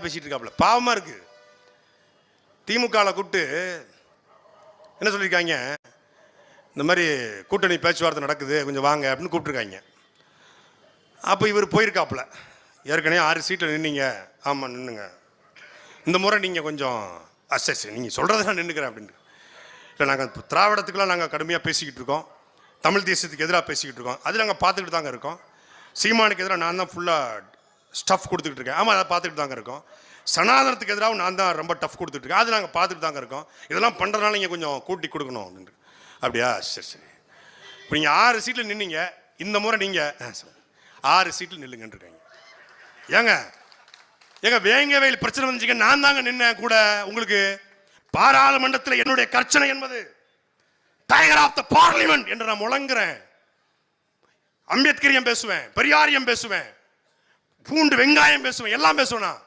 பேசிட்டு இருக்காப்புல. பாவமாக இருக்குது. திமுகவில் கூப்பிட்டு என்ன சொல்லியிருக்காங்க, இந்த மாதிரி கூட்டணி பேச்சுவார்த்தை நடக்குது கொஞ்சம் வாங்க அப்படின்னு கூப்பிட்டுருக்காங்க. அப்போ இவர் போயிருக்காப்புல. ஏற்கனவே 6 சீட்டில் நின்னீங்க. ஆமாம் நின்றுங்க. இந்த முறை நீங்கள் கொஞ்சம் சரி நீங்கள் சொல்கிறத நான் நின்றுக்கிறேன் அப்படின்ட்டு. இல்லை நாங்கள் திராவிடத்துக்கெலாம் நாங்கள் கடுமையாக பேசிக்கிட்டு இருக்கோம், தமிழ் தேசியத்துக்கு எதிராக பேசிக்கிட்டு இருக்கோம். அது நாங்கள் பார்த்துக்கிட்டு தாங்க இருக்கோம். சீமானுக்கு எதிராக நான் தான் ஃபுல்லாக ஸ்டஃப் கொடுத்துக்கிட்டு இருக்கேன். ஆமாம், அதை பார்த்துக்கிட்டு தாங்க இருக்கோம். சனாதனத்துக்கு எதிராக நான் தான் ரொம்ப டஃப் கொடுத்துட்ருக்கேன். அது நாங்கள் பார்த்துட்டு தாங்க இருக்கோம். இதெல்லாம் பண்ணுறதுனால நீங்கள் கொஞ்சம் கூட்டி கொடுக்கணும் அப்படின்ட்டு. அப்படியா, சரி சரி. இப்போ நீங்கள் 6 சீட்டில் நின்னீங்க, இந்த முறை நீங்கள் 6 சீட்டில் நில்லுங்கன்றிருக்காங்க. ஏங்க வேங்கவேல் பிரச்சனை வந்துச்சுங்க, நான் தாங்க நின்னேன் கூட. உங்களுக்கு பாராளுமன்றத்தில் என்னுடைய கர்ச்சனை என்பது டைகர் ஆஃப் த பார்லிமெண்ட் என்று நான் முழங்குறேன். அம்பேத்கரியம் பேசுவேன், பெரியாரியம் பேசுவேன், பூண்டு வெங்காயம் பேசுவேன், எல்லாம் பேசுவேன்.